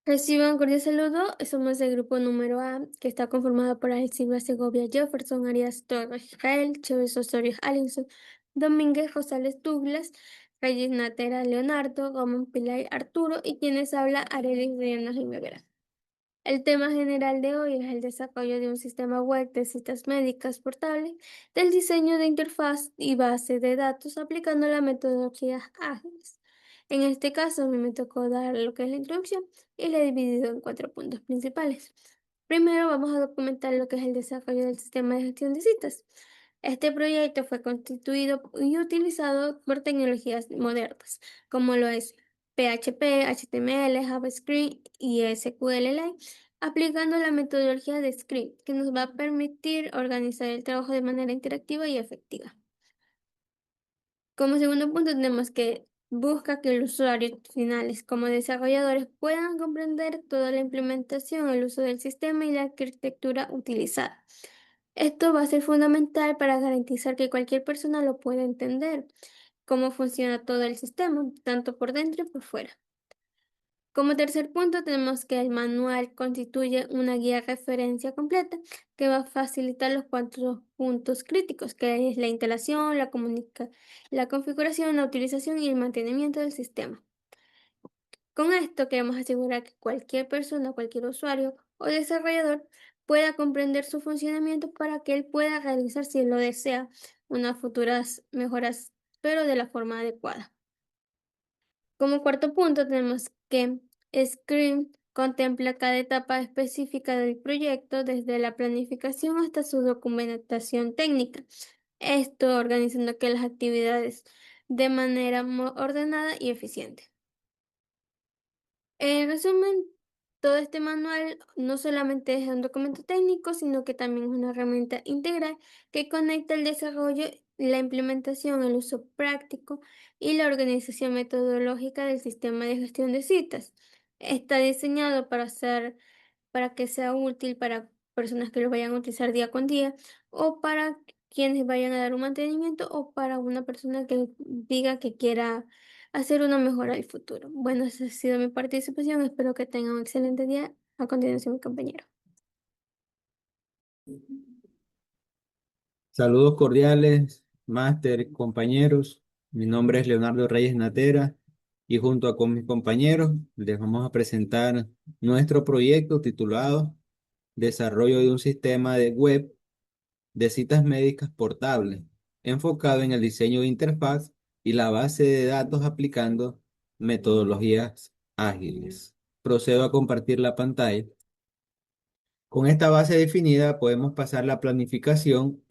Reciban un cordial saludo. Somos el grupo número A, que está conformado por Alex Silva Segovia, Jefferson Arias Torres, Israel, Chávez Osorio, Alonso, Domínguez, Rosales Douglas, Reyes Natera, Leonardo, Gómez Pilar, Arturo y quienes habla Arelis Diana Rivera. El tema general de hoy es el desarrollo de un sistema web de citas médicas portables, del diseño de interfaz y base de datos aplicando las metodologías ágiles. En este caso, a mí me tocó dar lo que es la introducción y la he dividido en 4 puntos principales. Primero, vamos a documentar lo que es el desarrollo del sistema de gestión de citas. Este proyecto fue constituido y utilizado por tecnologías modernas, como lo es PHP, HTML, JavaScript y SQLite, aplicando la metodología de script, que nos va a permitir organizar el trabajo de manera interactiva y efectiva. Como segundo punto, tenemos que busca que los usuarios finales como desarrolladores puedan comprender toda la implementación, el uso del sistema y la arquitectura utilizada. Esto va a ser fundamental para garantizar que cualquier persona lo pueda entender, cómo funciona todo el sistema, tanto por dentro y por fuera. Como tercer punto, tenemos que el manual constituye una guía de referencia completa que va a facilitar los 4 puntos críticos, que es la instalación, la configuración, la utilización y el mantenimiento del sistema. Con esto queremos asegurar que cualquier persona, cualquier usuario o desarrollador pueda comprender su funcionamiento para que él pueda realizar, si lo desea, unas futuras mejoras, pero de la forma adecuada. Como cuarto punto, tenemos que Scrum contempla cada etapa específica del proyecto, desde la planificación hasta su documentación técnica. Esto organizando que las actividades de manera ordenada y eficiente. En resumen, todo este manual no solamente es un documento técnico, sino que también es una herramienta integral que conecta el desarrollo, la implementación, el uso práctico y la organización metodológica del sistema de gestión de citas. Está diseñado para que sea útil para personas que lo vayan a utilizar día con día o para quienes vayan a dar un mantenimiento o para una persona que diga que quiera hacer una mejora al futuro. Bueno, esa ha sido mi participación. Espero que tengan un excelente día. A continuación, mi compañero. Saludos cordiales, máster, compañeros. Mi nombre es Leonardo Reyes Natera y junto con mis compañeros les vamos a presentar nuestro proyecto titulado Desarrollo de un sistema de web de citas médicas portable, enfocado en el diseño de interfaz y la base de datos aplicando metodologías ágiles. Procedo a compartir la pantalla. Con esta base definida podemos pasar la planificación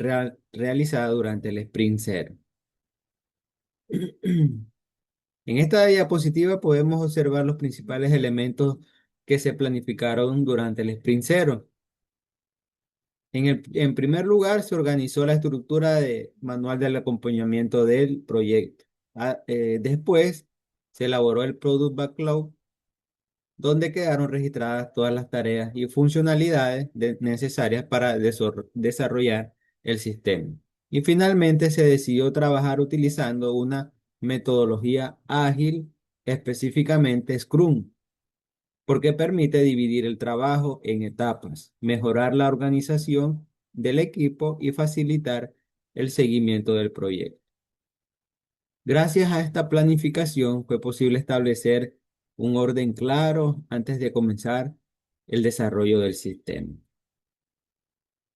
realizada durante el sprint cero. En esta diapositiva podemos observar los principales elementos que se planificaron durante el sprint cero. En primer lugar, se organizó la estructura de manual del acompañamiento del proyecto. Después, se elaboró el Product Backlog, donde quedaron registradas todas las tareas y funcionalidades necesarias para desarrollar el sistema. Y finalmente se decidió trabajar utilizando una metodología ágil, específicamente Scrum, porque permite dividir el trabajo en etapas, mejorar la organización del equipo y facilitar el seguimiento del proyecto. Gracias a esta planificación fue posible establecer un orden claro antes de comenzar el desarrollo del sistema.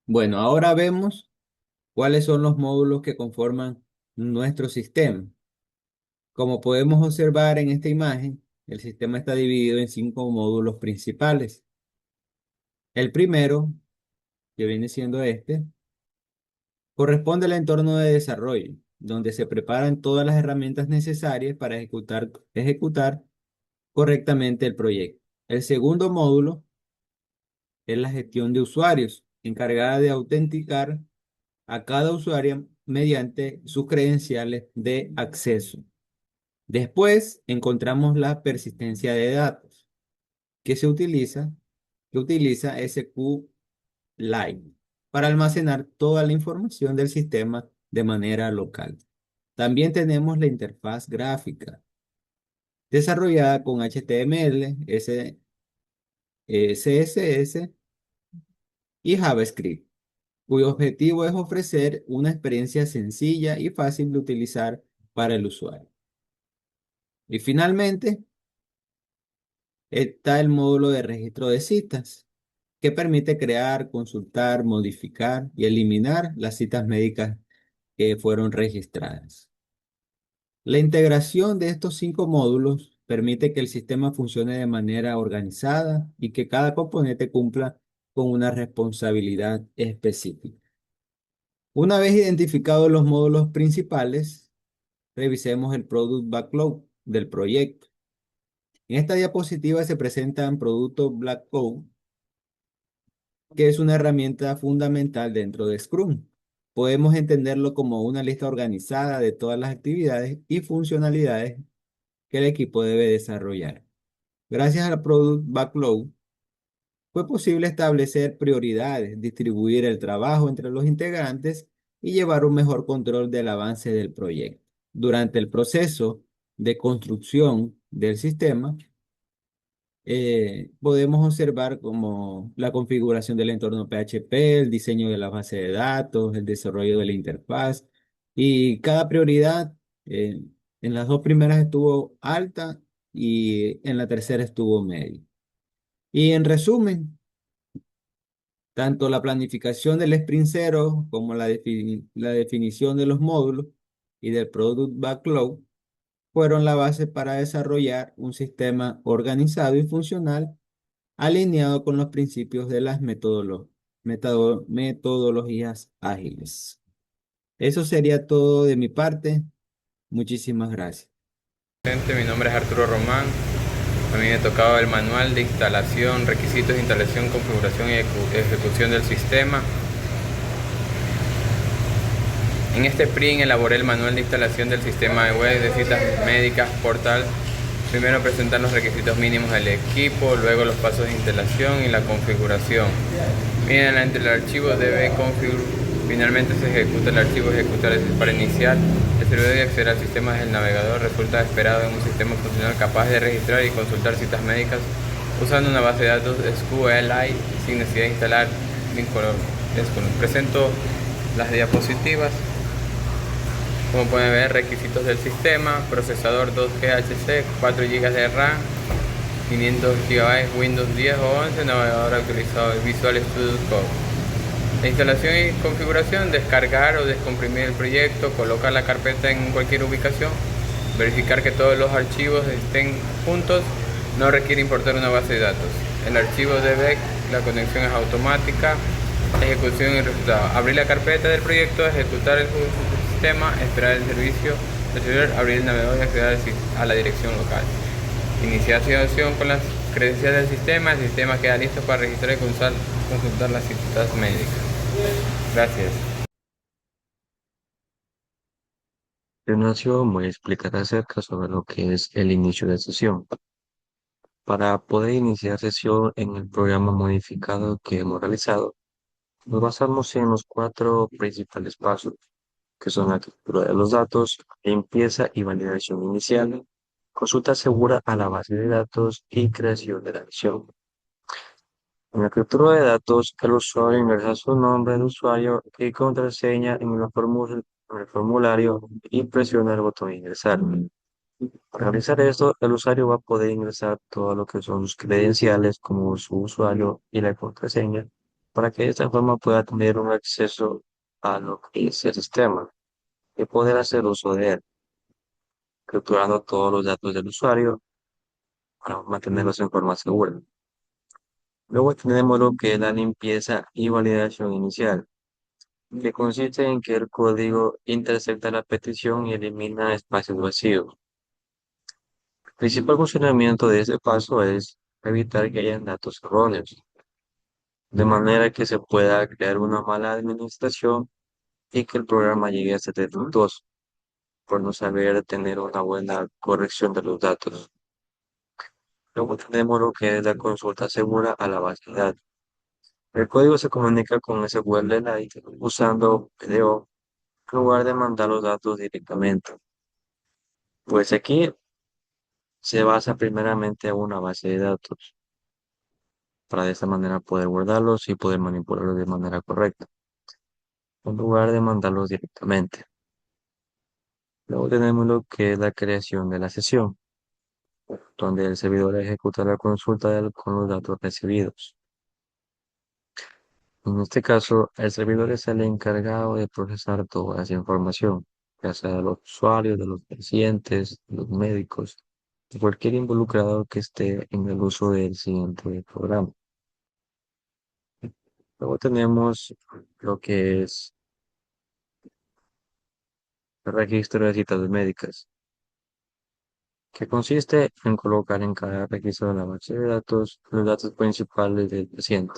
Bueno, ahora vemos cuáles son los módulos que conforman nuestro sistema. Como podemos observar en esta imagen, el sistema está dividido en 5 módulos principales. El primero, que viene siendo este, corresponde al entorno de desarrollo, donde se preparan todas las herramientas necesarias para ejecutar correctamente el proyecto. El segundo módulo es la gestión de usuarios, encargada de autenticar a cada usuario mediante sus credenciales de acceso. Después encontramos la persistencia de datos, que se utiliza, que utiliza SQLite para almacenar toda la información del sistema de manera local. También tenemos la interfaz gráfica, desarrollada con HTML, CSS y JavaScript, cuyo objetivo es ofrecer una experiencia sencilla y fácil de utilizar para el usuario. Y finalmente está el módulo de registro de citas, que permite crear, consultar, modificar y eliminar las citas médicas que fueron registradas. La integración de estos 5 módulos permite que el sistema funcione de manera organizada y que cada componente cumpla con una responsabilidad específica. Una vez identificados los módulos principales, revisemos el Product Backlog del proyecto. En esta diapositiva se presentan Producto Black Code, que es una herramienta fundamental dentro de Scrum. Podemos entenderlo como una lista organizada de todas las actividades y funcionalidades que el equipo debe desarrollar. Gracias al Product Backlog, fue posible establecer prioridades, distribuir el trabajo entre los integrantes y llevar un mejor control del avance del proyecto. Durante el proceso de construcción del sistema, podemos observar como la configuración del entorno PHP, el diseño de la base de datos, el desarrollo de la interfaz y cada prioridad en las 2 primeras estuvo alta y en la tercera estuvo media. Y en resumen, tanto la planificación del sprint cero como la definición de los módulos y del product backlog fueron la base para desarrollar un sistema organizado y funcional alineado con los principios de las metodologías ágiles. Eso sería todo de mi parte. Muchísimas gracias. Mi nombre es Arturo Román. A mí me tocaba el manual de instalación, requisitos de instalación, configuración y ejecución del sistema. En este sprint elaboré el manual de instalación del sistema de web de citas médicas portal. Primero presentar los requisitos mínimos del equipo, luego los pasos de instalación y la configuración. Mediante el archivo debe configurar. Finalmente se ejecuta el archivo ejecutar para iniciar. El servidor de acceder al sistema desde el navegador resulta esperado en un sistema funcional capaz de registrar y consultar citas médicas usando una base de datos SQLite sin necesidad de instalar vínculos. Presento las diapositivas. Como pueden ver, requisitos del sistema: procesador 2 GHz, 4 GB de RAM, 500 GB Windows 10 o 11, navegador actualizado, Visual Studio Code. La instalación y configuración: descargar o descomprimir el proyecto, colocar la carpeta en cualquier ubicación, verificar que todos los archivos estén juntos, no requiere importar una base de datos. El archivo DBEC, la conexión es automática, ejecución y resultado: abrir la carpeta del proyecto, ejecutar el sistema, esperar el servicio del servidor, abrir el navegador y acceder a la dirección local. Iniciación con las credenciales del sistema. El sistema queda listo para registrar y consultar las citas médicas. Gracias. Ignacio me explicará acerca sobre lo que es el inicio de sesión. Para poder iniciar sesión en el programa modificado que hemos realizado, nos basamos en los 4 principales pasos, que son la captura de los datos, limpieza y validación inicial, consulta segura a la base de datos y creación de la misión. En la captura de datos, el usuario ingresa su nombre de usuario y contraseña en el formulario y presiona el botón ingresar. Para realizar esto, el usuario va a poder ingresar todo lo que son sus credenciales, como su usuario y la contraseña, para que de esta forma pueda tener un acceso a lo que es el sistema y poder hacer uso de él, capturando todos los datos del usuario para mantenerlos en forma segura. Luego tenemos lo que es la limpieza y validación inicial, que consiste en que el código intercepta la petición y elimina espacios vacíos. El principal funcionamiento de este paso es evitar que hayan datos erróneos, de manera que se pueda crear una mala administración y que el programa llegue a ser defectuoso por no saber tener una buena corrección de los datos. Luego tenemos lo que es la consulta segura a la base de datos. El código se comunica con SQLite usando PDO en lugar de mandar los datos directamente. Pues aquí se basa primeramente en una base de datos. para de esta manera poder guardarlos y poder manipularlos de manera correcta, en lugar de mandarlos directamente. Luego tenemos lo que es la creación de la sesión, donde el servidor ejecuta la consulta con los datos recibidos. En este caso, el servidor es el encargado de procesar toda esa información, ya sea de los usuarios, de los pacientes, de los médicos, de cualquier involucrado que esté en el uso del siguiente programa. Luego tenemos lo que es el registro de citas médicas, que consiste en colocar en cada registro de la base de datos los datos principales del paciente.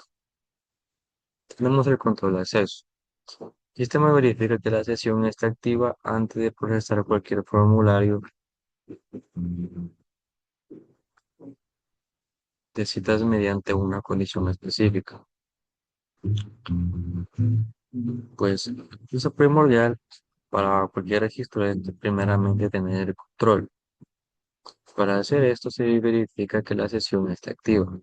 Tenemos el control de acceso. El sistema verifica que la sesión está activa antes de procesar cualquier formulario de citas mediante una condición específica. Pues es primordial para cualquier registro es primeramente tener el control. Para hacer esto se verifica que la sesión está activa,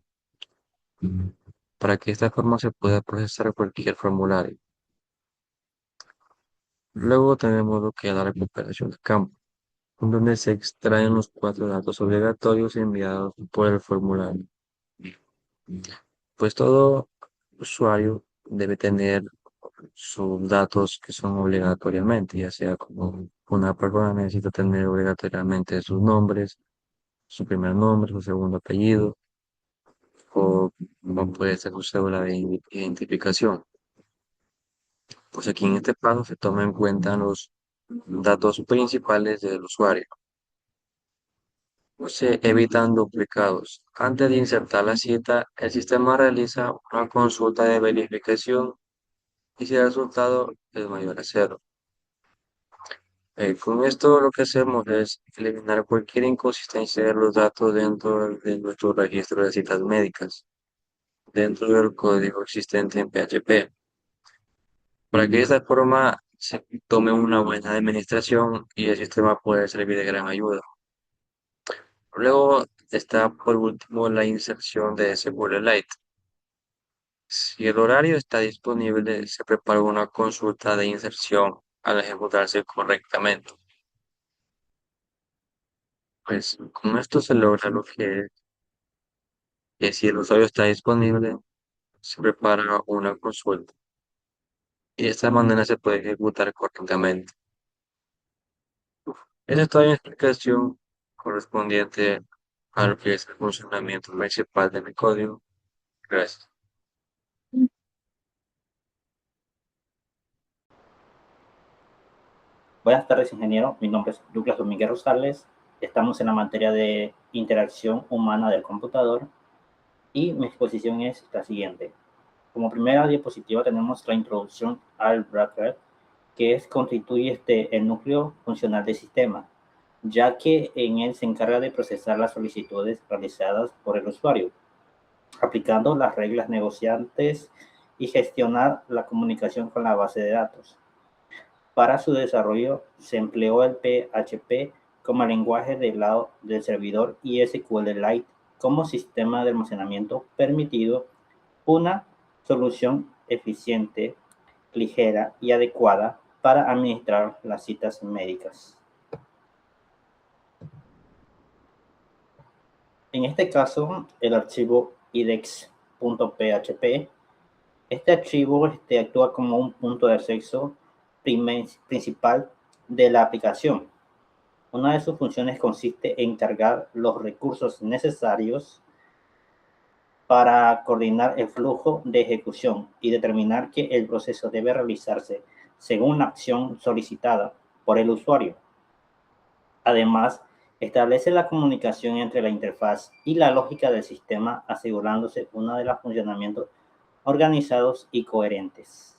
para que de esta forma se pueda procesar cualquier formulario. Luego tenemos lo que es la recuperación de campo, en donde se extraen los 4 datos obligatorios enviados por el formulario. Pues todo usuario debe tener sus datos que son obligatoriamente, ya sea como una persona necesita tener obligatoriamente sus nombres, su primer nombre, su segundo apellido, o como puede ser su cédula de identificación. Pues aquí en este paso se toma en cuenta los datos principales del usuario. Se evitan duplicados. Antes de insertar la cita, el sistema realiza una consulta de verificación y si el resultado es mayor a 0. Con esto lo que hacemos es eliminar cualquier inconsistencia de los datos dentro de nuestro registro de citas médicas, dentro del código existente en PHP, para que de esta forma se tome una buena administración y el sistema pueda servir de gran ayuda. Luego está por último la inserción de SQLite. Si el horario está disponible, se prepara una consulta de inserción al ejecutarse correctamente. Pues con esto se logra lo que si el usuario está disponible, se prepara una consulta y de esta manera se puede ejecutar correctamente. Esa es toda mi explicación correspondiente a lo que es el funcionamiento principal de mi código. Gracias. Buenas tardes, ingeniero. Mi nombre es Douglas Domínguez Rosales. Estamos en la materia de interacción humana del computador y mi exposición es la siguiente. Como primera diapositiva tenemos la introducción al bracket, que constituye el núcleo funcional del sistema, ya que en él se encarga de procesar las solicitudes realizadas por el usuario, aplicando las reglas negociantes y gestionar la comunicación con la base de datos. Para su desarrollo se empleó el PHP como lenguaje del lado del servidor y SQLite como sistema de almacenamiento permitido, una solución eficiente, ligera y adecuada para administrar las citas médicas. En este caso, el archivo index.php, este archivo actúa como un punto de acceso principal de la aplicación. Una de sus funciones consiste en cargar los recursos necesarios para coordinar el flujo de ejecución y determinar que el proceso debe realizarse según la acción solicitada por el usuario. Además, establece la comunicación entre la interfaz y la lógica del sistema, asegurándose uno de los funcionamientos organizados y coherentes.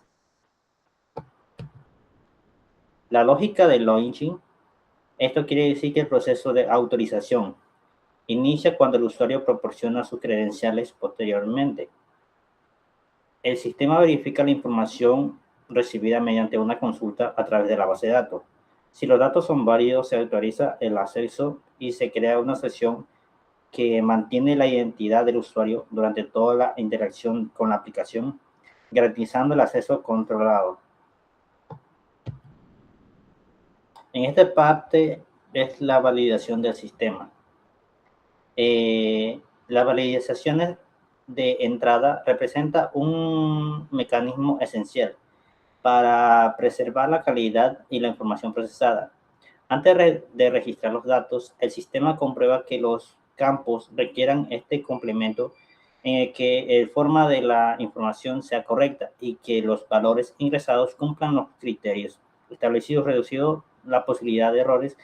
La lógica de login, esto quiere decir que el proceso de autorización inicia cuando el usuario proporciona sus credenciales posteriormente. El sistema verifica la información recibida mediante una consulta a través de la base de datos. Si los datos son válidos, se autoriza el acceso y se crea una sesión que mantiene la identidad del usuario durante toda la interacción con la aplicación, garantizando el acceso controlado. En esta parte es la validación del sistema. Las validaciones de entrada representa un mecanismo esencial para preservar la calidad y la información procesada. Antes de registrar los datos, el sistema comprueba que los campos requieran este complemento en el que el forma de la información sea correcta y que los valores ingresados cumplan los criterios establecidos, reduciendo la posibilidad de errores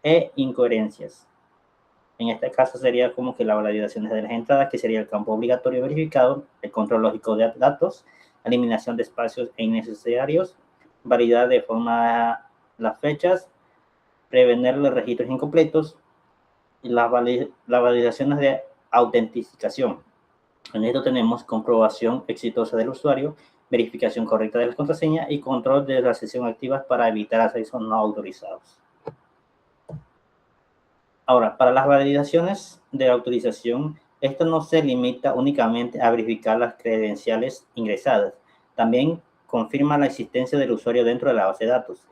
e incoherencias. En este caso sería como que la validación de las entradas, que sería el campo obligatorio verificado, el control lógico de datos, eliminación de espacios innecesarios, validar de forma las fechas, prevenir los registros incompletos y las validaciones de autenticación. En esto tenemos comprobación exitosa del usuario, verificación correcta de las contraseñas y control de la sesión activas para evitar accesos no autorizados. Ahora, para las validaciones de autorización, esto no se limita únicamente a verificar las credenciales ingresadas, también confirma la existencia del usuario dentro de la base de datos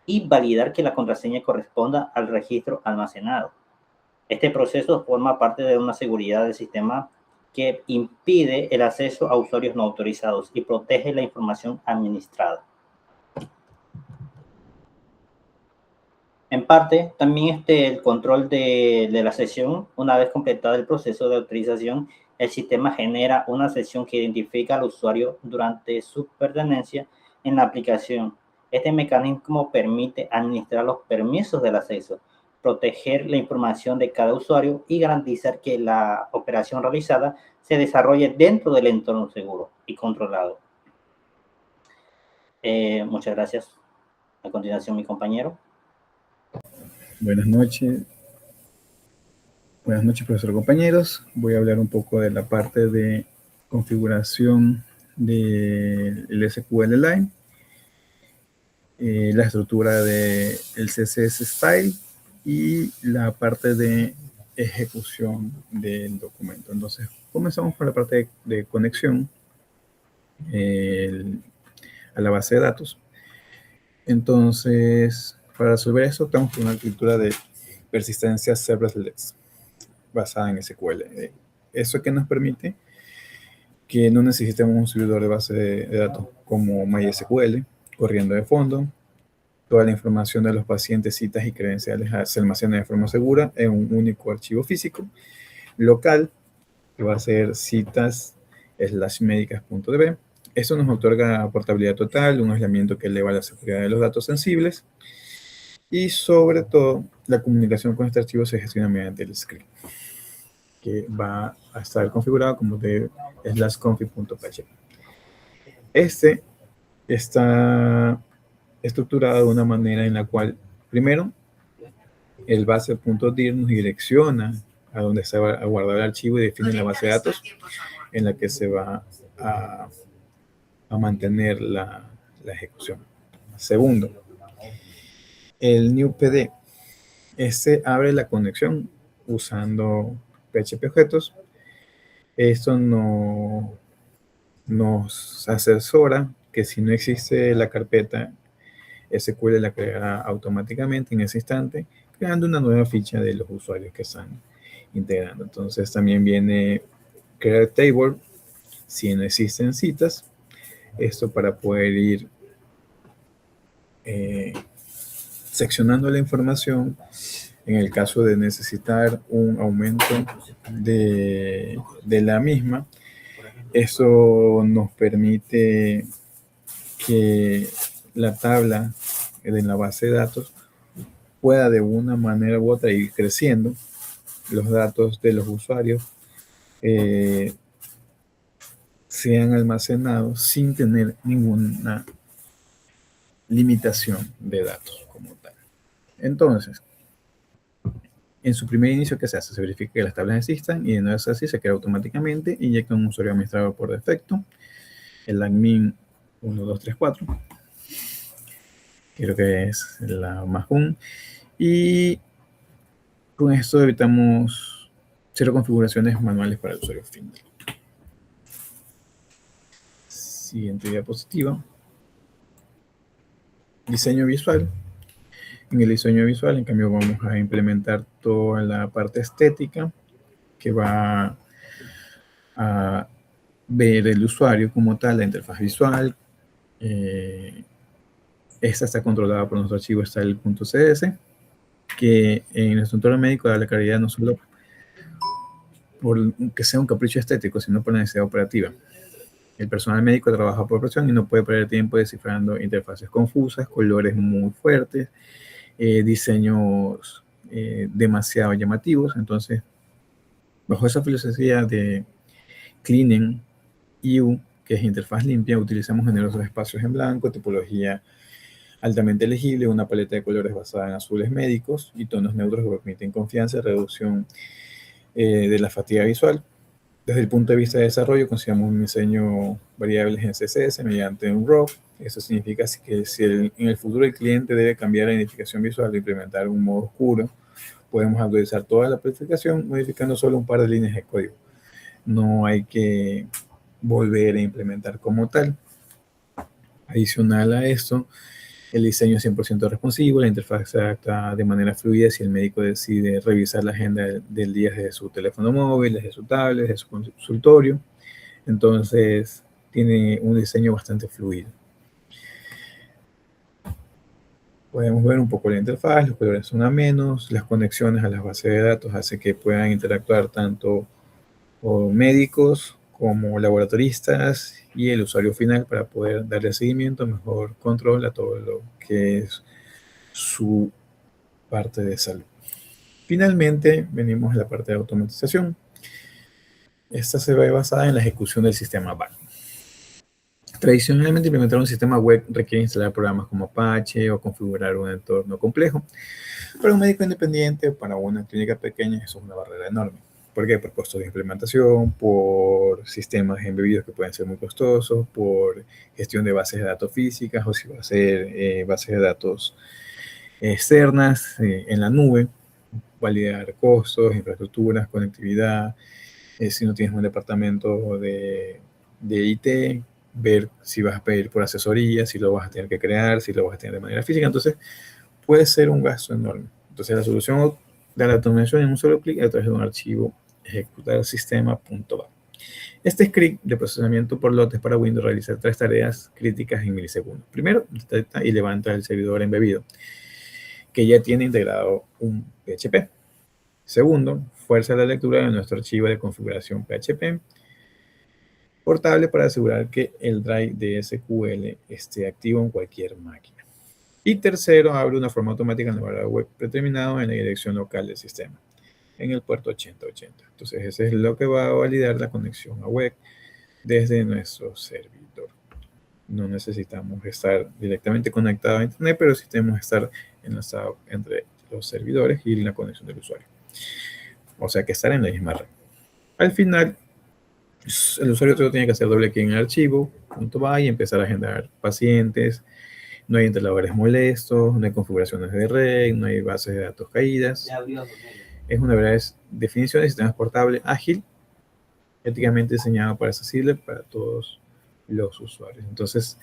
y validar que la contraseña corresponda al registro almacenado. Este proceso forma parte de una seguridad del sistema que impide el acceso a usuarios no autorizados y protege la información administrada. En parte, también el control de la sesión. Una vez completado el proceso de autorización, el sistema genera una sesión que identifica al usuario durante su pertenencia en la aplicación. Este mecanismo permite administrar los permisos del acceso, proteger la información de cada usuario y garantizar que la operación realizada se desarrolle dentro del entorno seguro y controlado. Muchas gracias. A continuación, mi compañero. Buenas noches. Buenas noches, profesor, compañeros. Voy a hablar un poco de la parte de configuración del SQL Line, la estructura del CSS Style y la parte de ejecución del documento. Entonces, comenzamos por la parte de conexión a la base de datos. Entonces, para resolver eso, estamos con una arquitectura de persistencia serverless basada en SQL. Eso que nos permite que no necesitemos un servidor de base de datos como MySQL corriendo de fondo. Toda la información de los pacientes, citas y credenciales se almacena de forma segura en un único archivo físico local que va a ser citas/medicas.db. Eso nos otorga portabilidad total, un aislamiento que eleva la seguridad de los datos sensibles y sobre todo la comunicación con este archivo se gestiona mediante el script que va a estar configurado como de /config.php. Este está estructurado de una manera en la cual primero el base.dir nos direcciona a donde se va a guardar el archivo y define la base de datos en la que se va a mantener la ejecución. Segundo, el new PD. Este abre la conexión usando PHP objetos. Esto nos asesora que si no existe la carpeta, SQL la creará automáticamente en ese instante, creando una nueva ficha de los usuarios que están integrando. Entonces también viene crear table si no existen citas. Esto para poder ir seccionando la información en el caso de necesitar un aumento de la misma. Eso nos permite que la tabla de la base de datos pueda de una manera u otra ir creciendo. Los datos de los usuarios sean almacenados sin tener ninguna limitación de datos como tal. Entonces, en su primer inicio, ¿qué se hace? Se verifica que las tablas existan y de no es así, se crea automáticamente, inyecta un usuario administrador por defecto, el admin 1234, creo que es la más común, y con esto evitamos 0 configuraciones manuales para el usuario final. Siguiente diapositiva. Diseño visual. En el diseño visual, en cambio, vamos a implementar toda la parte estética que va a ver el usuario como tal, la interfaz visual. Esta está controlada por nuestro archivo style.cs, que en nuestro entorno médico da la calidad no solo por que sea un capricho estético, sino por la necesidad operativa. El personal médico trabaja por presión y no puede perder tiempo descifrando interfaces confusas, colores muy fuertes, diseños demasiado llamativos. Entonces, bajo esa filosofía de Cleaning EU, que es interfaz limpia, utilizamos generosos espacios en blanco, tipología altamente legible, una paleta de colores basada en azules médicos y tonos neutros que permiten confianza y reducción de la fatiga visual. Desde el punto de vista de desarrollo, consideramos un diseño variables en CSS mediante un RAW. Eso significa que si en el futuro el cliente debe cambiar la identificación visual o implementar un modo oscuro, podemos actualizar toda la planificación modificando solo un par de líneas de código. No hay que volver a implementar como tal. Adicional a esto, el diseño es 100% responsivo, la interfaz se adapta de manera fluida si el médico decide revisar la agenda del día desde su teléfono móvil, desde su tablet, desde su consultorio. Entonces, tiene un diseño bastante fluido. Podemos ver un poco la interfaz, los colores son amenos, las conexiones a las bases de datos hace que puedan interactuar tanto médicos como laboratoristas y el usuario final para poder darle seguimiento, mejor control a todo lo que es su parte de salud. Finalmente, venimos a la parte de automatización. Esta se ve basada en la ejecución del sistema BAC. Tradicionalmente, implementar un sistema web requiere instalar programas como Apache o configurar un entorno complejo. Para un médico independiente o para una clínica pequeña, eso es una barrera enorme. ¿Por qué? Por costos de implementación, por sistemas embebidos que pueden ser muy costosos, por gestión de bases de datos físicas o si va a ser bases de datos externas en la nube, validar costos, infraestructuras, conectividad, si no tienes un departamento de IT, ver si vas a pedir por asesoría, si lo vas a tener que crear, si lo vas a tener de manera física. Entonces, puede ser un gasto enorme. Entonces, la solución de la automatización en un solo clic a través de un archivo ejecutar sistema.bat. Este script de procesamiento por lotes para Windows realiza 3 tareas críticas en milisegundos. Primero, detecta y levanta el servidor embebido, que ya tiene integrado un PHP. Segundo, fuerza la lectura de nuestro archivo de configuración PHP portable para asegurar que el drive de SQL esté activo en cualquier máquina. Y tercero, abre una forma automática en el navegador web predeterminado en la dirección local del sistema, en el puerto 8080. Entonces, ese es lo que va a validar la conexión a web desde nuestro servidor. No necesitamos estar directamente conectados a Internet, pero sí tenemos que estar enlazado entre los servidores y la conexión del usuario. O sea que estar en la misma red. Al final, el usuario solo tiene que hacer doble clic en el archivo, .bat y empezar a agendar pacientes. No hay instaladores molestos, no hay configuraciones de red, no hay bases de datos caídas. Es una verdadera definición de sistema portable ágil, éticamente diseñado para accesible para todos los usuarios. Entonces,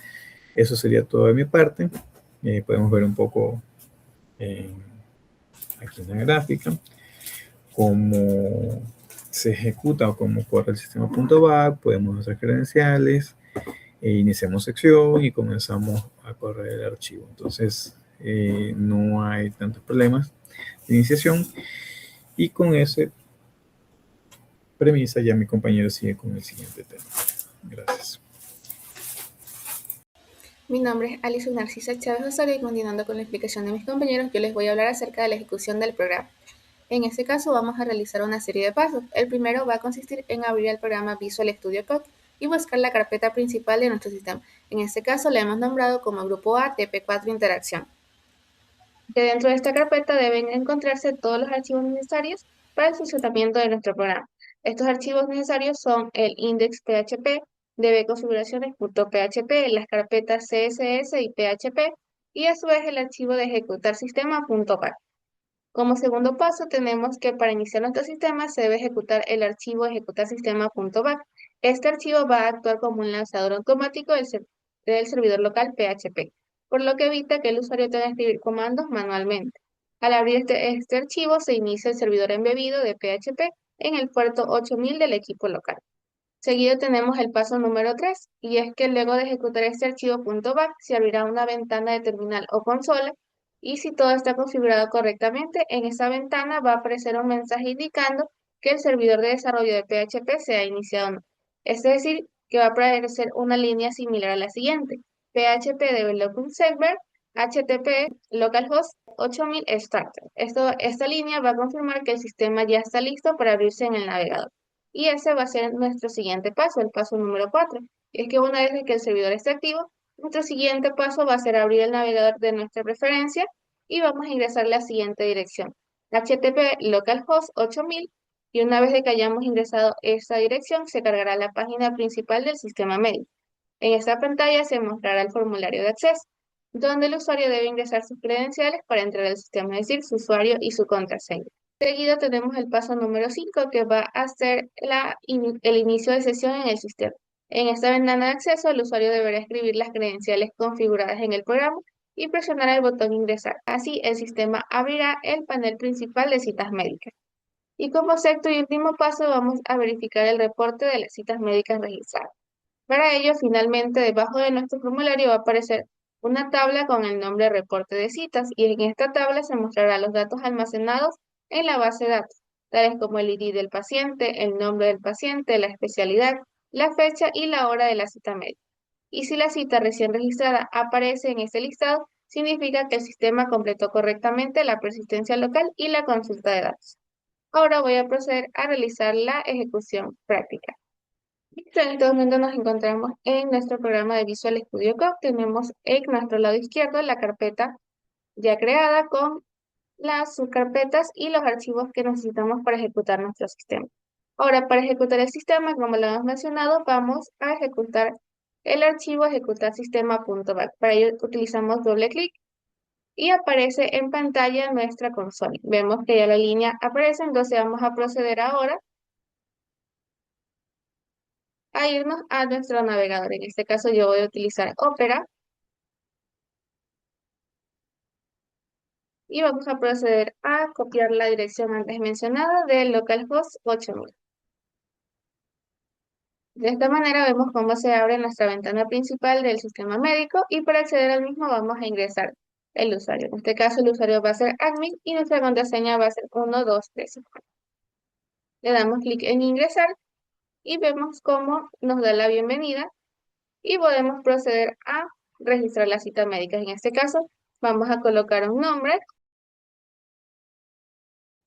eso sería todo de mi parte. Podemos ver un poco aquí en la gráfica cómo se ejecuta o cómo corre el sistema .bat. Podemos hacer credenciales, iniciamos sección y comenzamos a correr el archivo. Entonces, no hay tantos problemas de iniciación. Y con esa premisa ya mi compañero sigue con el siguiente tema. Gracias. Mi nombre es Alison Narcisa Chávez Osorio y continuando con la explicación de mis compañeros, yo les voy a hablar acerca de la ejecución del programa. En este caso vamos a realizar una serie de pasos. El primero va a consistir en abrir el programa Visual Studio Code y buscar la carpeta principal de nuestro sistema. En este caso la hemos nombrado como Grupo A TP4 Interacción. Que dentro de esta carpeta deben encontrarse todos los archivos necesarios para el funcionamiento de nuestro programa. Estos archivos necesarios son el index.php, dbconfiguraciones.php, las carpetas CSS y PHP, y a su vez el archivo de ejecutar sistema.bat. Como segundo paso, tenemos que para iniciar nuestro sistema se debe ejecutar el archivo ejecutar-sistema.bat. Este archivo va a actuar como un lanzador automático del servidor local PHP, por lo que evita que el usuario tenga que escribir comandos manualmente. Al abrir este archivo, se inicia el servidor embebido de PHP en el puerto 8000 del equipo local. Seguido tenemos el paso número 3, y es que luego de ejecutar este archivo .bat se abrirá una ventana de terminal o consola, y si todo está configurado correctamente, en esa ventana va a aparecer un mensaje indicando que el servidor de desarrollo de PHP se ha iniciado o no. Es decir, que va a aparecer una línea similar a la siguiente: PHP Development Server, HTTP localhost 8000 starter. Esta línea va a confirmar que el sistema ya está listo para abrirse en el navegador. Y ese va a ser nuestro siguiente paso, el paso número 4. Es que una vez que el servidor esté activo, nuestro siguiente paso va a ser abrir el navegador de nuestra preferencia y vamos a ingresar la siguiente dirección: http localhost 8000, y una vez que hayamos ingresado esta dirección, se cargará la página principal del sistema médico. En esta pantalla se mostrará el formulario de acceso, donde el usuario debe ingresar sus credenciales para entrar al sistema, es decir, su usuario y su contraseña. Seguido tenemos el paso número 5, que va a ser el inicio de sesión en el sistema. En esta ventana de acceso, el usuario deberá escribir las credenciales configuradas en el programa y presionar el botón ingresar. Así, el sistema abrirá el panel principal de citas médicas. Y como sexto y último paso, vamos a verificar el reporte de las citas médicas registradas. Para ello, finalmente, debajo de nuestro formulario va a aparecer una tabla con el nombre reporte de citas, y en esta tabla se mostrarán los datos almacenados en la base de datos, tales como el ID del paciente, el nombre del paciente, la especialidad, la fecha y la hora de la cita médica. Y si la cita recién registrada aparece en este listado, significa que el sistema completó correctamente la persistencia local y la consulta de datos. Ahora voy a proceder a realizar la ejecución práctica. Listo, en este momento nos encontramos en nuestro programa de Visual Studio Code. Tenemos en nuestro lado izquierdo la carpeta ya creada con las subcarpetas y los archivos que necesitamos para ejecutar nuestro sistema. Ahora, para ejecutar el sistema, como lo hemos mencionado, vamos a ejecutar el archivo ejecutar-sistema.bat. Para ello utilizamos doble clic y aparece en pantalla nuestra consola. Vemos que ya la línea aparece, entonces vamos a proceder ahora a irnos a nuestro navegador. En este caso yo voy a utilizar Opera y vamos a proceder a copiar la dirección antes mencionada del localhost 8000. De esta manera vemos cómo se abre nuestra ventana principal del sistema médico, y para acceder al mismo vamos a ingresar el usuario. En este caso el usuario va a ser admin y nuestra contraseña va a ser 123. Le damos clic en ingresar y vemos cómo nos da la bienvenida y podemos proceder a registrar la cita médica. En este caso vamos a colocar un nombre.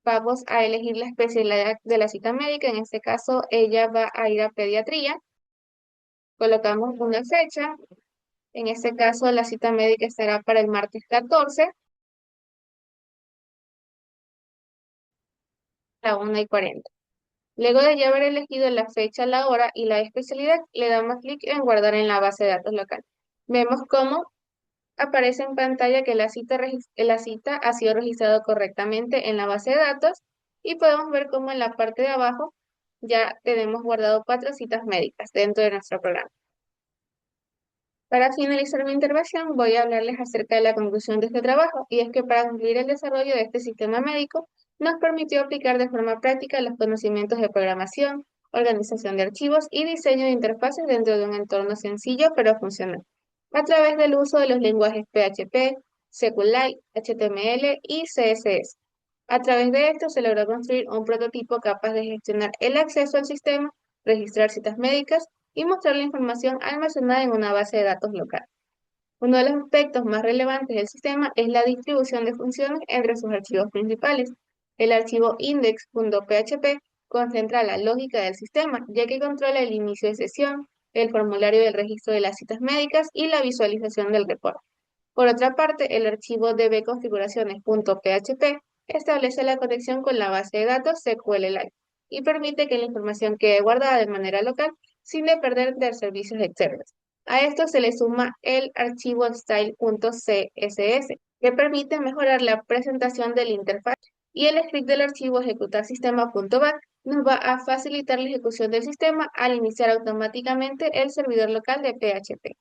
Vamos a elegir la especialidad de la cita médica. En este caso ella va a ir a pediatría. Colocamos una fecha. En este caso, la cita médica estará para el martes 14 a la 1:40. Luego de ya haber elegido la fecha, la hora y la especialidad, le damos clic en guardar en la base de datos local. Vemos cómo aparece en pantalla que la cita ha sido registrada correctamente en la base de datos, y podemos ver cómo en la parte de abajo ya tenemos guardado 4 citas médicas dentro de nuestro programa. Para finalizar mi intervención, voy a hablarles acerca de la conclusión de este trabajo, y es que para concluir el desarrollo de este sistema médico, nos permitió aplicar de forma práctica los conocimientos de programación, organización de archivos y diseño de interfaces dentro de un entorno sencillo pero funcional, a través del uso de los lenguajes PHP, SQLite, HTML y CSS. A través de esto se logró construir un prototipo capaz de gestionar el acceso al sistema, registrar citas médicas y mostrar la información almacenada en una base de datos local. Uno de los aspectos más relevantes del sistema es la distribución de funciones entre sus archivos principales. El archivo index.php concentra la lógica del sistema, ya que controla el inicio de sesión, el formulario del registro de las citas médicas y la visualización del reporte. Por otra parte, el archivo dbconfiguraciones.php establece la conexión con la base de datos SQLite y permite que la información quede guardada de manera local sin depender de servicios externos. A esto se le suma el archivo style.css, que permite mejorar la presentación de la interfaz Y el script del archivo ejecutar sistema.bat nos va a facilitar la ejecución del sistema al iniciar automáticamente el servidor local de PHP.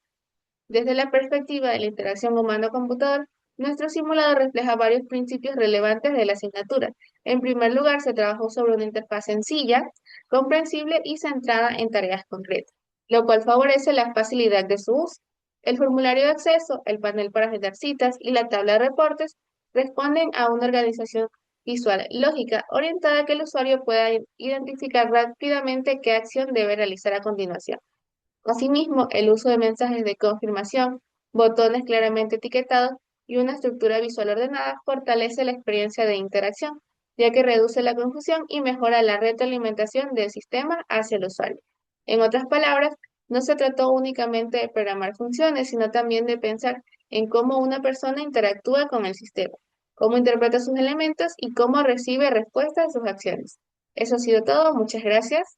Desde la perspectiva de la interacción humano-computador, nuestro simulador refleja varios principios relevantes de la asignatura. En primer lugar, se trabajó sobre una interfaz sencilla, comprensible y centrada en tareas concretas, lo cual favorece la facilidad de su uso. El formulario de acceso, el panel para agendar citas y la tabla de reportes responden a una organización visual lógica orientada a que el usuario pueda identificar rápidamente qué acción debe realizar a continuación. Asimismo, el uso de mensajes de confirmación, botones claramente etiquetados y una estructura visual ordenada fortalece la experiencia de interacción, ya que reduce la confusión y mejora la retroalimentación del sistema hacia el usuario. En otras palabras, no se trató únicamente de programar funciones, sino también de pensar en cómo una persona interactúa con el sistema, cómo interpreta sus elementos y cómo recibe respuesta a sus acciones. Eso ha sido todo, muchas gracias.